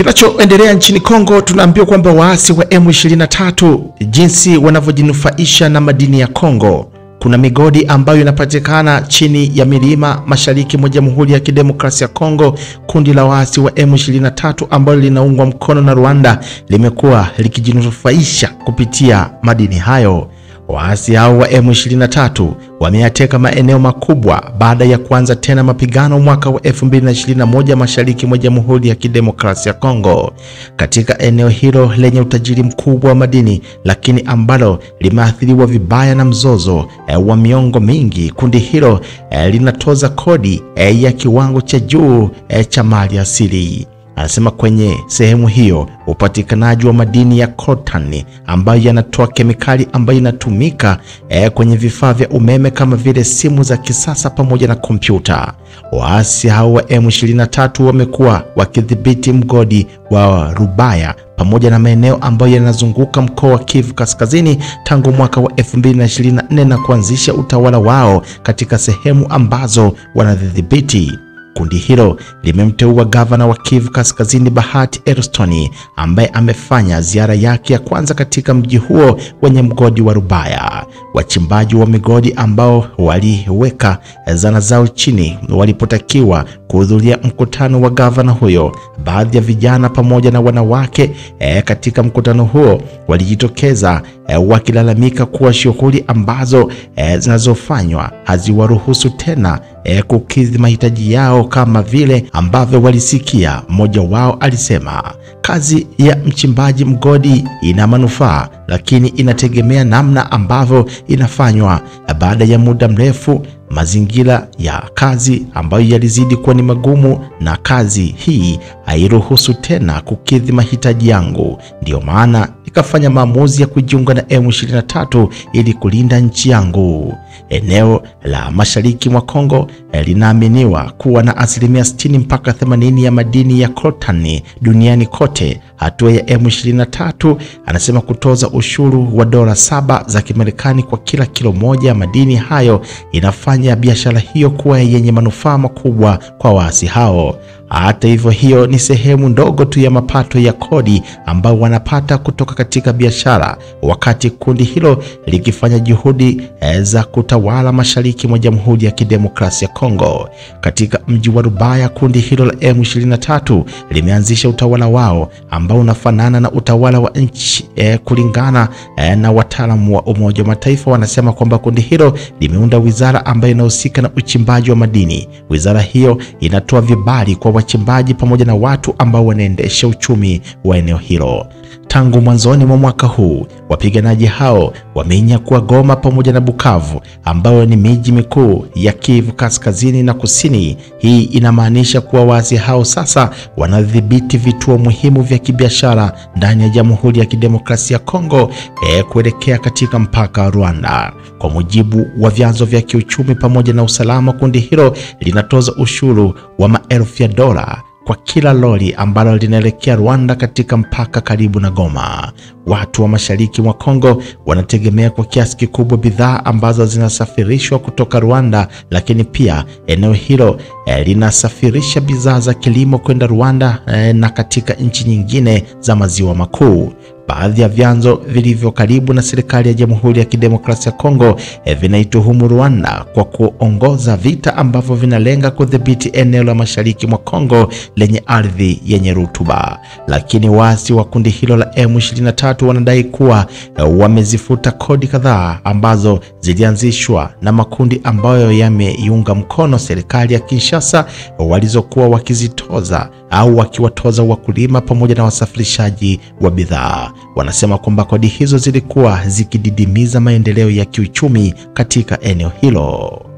Kinachoendelea nchini Kongo, tunaambiwa kwamba waasi wa M23 jinsi wanavyojinufaisha na madini ya Kongo. Kuna migodi ambayo inapatikana chini ya milima mashariki mwa Jamhuri ya Kidemokrasia ya Kongo. Kundi la waasi wa M23 ambalo linaungwa mkono na Rwanda limekuwa likijinufaisha kupitia madini hayo. Waasi hao wa M23 wameyateka maeneo makubwa baada ya kuanza tena mapigano mwaka wa 2021 mashariki mwa Jamhuri ya Kidemokrasia ya Kongo. Katika eneo hilo lenye utajiri mkubwa wa madini lakini ambalo limeathiriwa vibaya na mzozo wa miongo mingi, kundi hilo linatoza kodi ya kiwango cha juu cha mali asili. Anasema kwenye sehemu hiyo upatikanaji wa madini ya coltan ambayo yanatoa kemikali ambayo inatumika kwenye vifaa vya umeme kama vile simu za kisasa pamoja na kompyuta. Waasi hao wa M23 wamekuwa wakidhibiti mgodi wa Rubaya pamoja na maeneo ambayo yanazunguka mkoa wa Kivu Kaskazini tangu mwaka wa 2024 na kuanzisha utawala wao katika sehemu ambazo wanadhibiti. Kundi hilo limemteua gavana wa Kivu Kaskazini Bahati Erstoni ambaye amefanya ziara yake ya kwanza katika mji huo wenye mgodi wa Rubaya. Wachimbaji wa migodi ambao waliweka zana zao chini walipotakiwa kuhudhuria mkutano wa gavana huyo. Baadhi ya vijana pamoja na wanawake katika mkutano huo walijitokeza wakilalamika kuwa shughuli ambazo zinazofanywa haziwaruhusu tena kukidhi mahitaji yao kama vile ambavyo walisikia. Mmoja wao alisema kazi ya mchimbaji mgodi ina manufaa lakini inategemea namna ambavyo inafanywa. Baada ya muda mrefu mazingira ya kazi ambayo yalizidi kuwa ni magumu na kazi hii hairuhusu tena kukidhi mahitaji yangu, ndio maana nikafanya maamuzi ya kujiunga na M23 ili kulinda nchi yangu. Eneo la mashariki mwa Kongo linaaminiwa kuwa na 60 mpaka 80 ya madini ya coltan duniani kote. Hatua ya M23 anasema kutoza ushuru wa $7 za Kimarekani kwa kila kilo moja ya madini hayo inafanya biashara hiyo kuwa yenye manufaa makubwa kwa waasi hao. Hata hivyo, hiyo ni sehemu ndogo tu ya mapato ya kodi ambao wanapata kutoka katika biashara, wakati kundi hilo likifanya juhudi za kutawala mashariki mwa Jamhuri ya Kidemokrasia ya Kongo. Katika mji wa Rubaya, kundi hilo la M23 limeanzisha utawala wao ambao unafanana na utawala wa nchi kulingana na wataalamu wa Umoja wa Mataifa. Wanasema kwamba kundi hilo limeunda wizara ambayo inahusika na uchimbaji wa madini. Wizara hiyo inatoa vibali kwa wachimbaji pamoja na watu ambao wanaendesha uchumi wa eneo hilo. Tangu mwanzoni mwa mwaka huu, wapiganaji hao wamenyakua Goma pamoja na Bukavu ambao ni miji mikuu ya Kivu Kaskazini na Kusini. Hii inamaanisha kuwa waasi hao sasa wanadhibiti vituo muhimu vya kibiashara ndani ya Jamhuri ya Kidemokrasia ya Kongo kuelekea katika mpaka wa Rwanda. Kwa mujibu wa vyanzo vya kiuchumi pamoja na usalama, kundi hilo linatoza ushuru wa maelfu ya dola kwa kila lori ambalo linaelekea Rwanda katika mpaka karibu na Goma. Watu wa mashariki mwa Kongo wanategemea kwa kiasi kikubwa bidhaa ambazo zinasafirishwa kutoka Rwanda, lakini pia eneo hilo linasafirisha bidhaa za kilimo kwenda Rwanda na katika nchi nyingine za maziwa makuu. Baadhi ya vyanzo vilivyo karibu na serikali ya Jamhuri ya Kidemokrasia ya Kongo vinaituhumu Rwanda kwa kuongoza vita ambavyo vinalenga kudhibiti eneo la mashariki mwa Kongo lenye ardhi yenye rutuba. Lakini waasi wa kundi hilo la M23 wanadai kuwa wamezifuta kodi kadhaa ambazo zilianzishwa na makundi ambayo yameiunga mkono serikali ya Kinshasa, walizokuwa wakizitoza au wakiwatoza wakulima pamoja na wasafirishaji wa bidhaa. Wanasema kwamba kodi hizo zilikuwa zikididimiza maendeleo ya kiuchumi katika eneo hilo.